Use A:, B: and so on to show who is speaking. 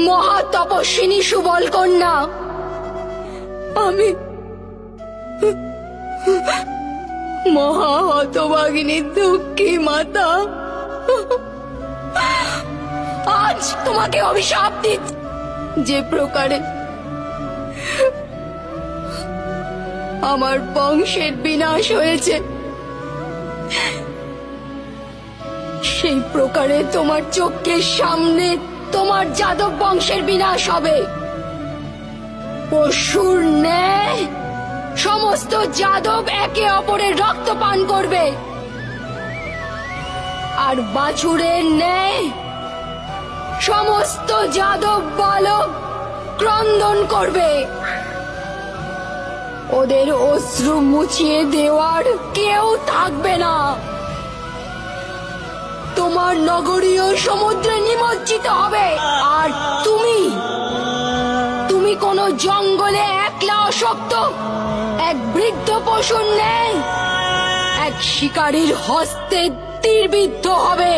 A: মহা তপস্বিনী সুবল কন্যা। আমি মহা হতভাগিনী দুঃখী মাতা, আজ তোমাকে অভিশাপ দিচ্ছি। যে প্রকারে আমার বংশের বিনাশ হয়েছে, সেই প্রকারে তোমার চোখের সামনে তোমার যাদব বংশের বিনাশ হবে। পশুর ন্যায় সমস্ত যাদব একে অপরের রক্ত পান করবে, আর বাছুরের ন্যায় সমস্ত যাদব বালক ক্রন্দন করবে। ওদের অশ্রু মুছিয়ে দেওয়ার কেউ থাকবে না। তোমার নগরীয় সমুদ্রে নিমজ্জিত হবে, আর তুমি কোন জঙ্গলে একলা অশক্ত এক বৃদ্ধ পশুর ন্যায় এক শিকারীর হস্তে তীরবিদ্ধ হবে।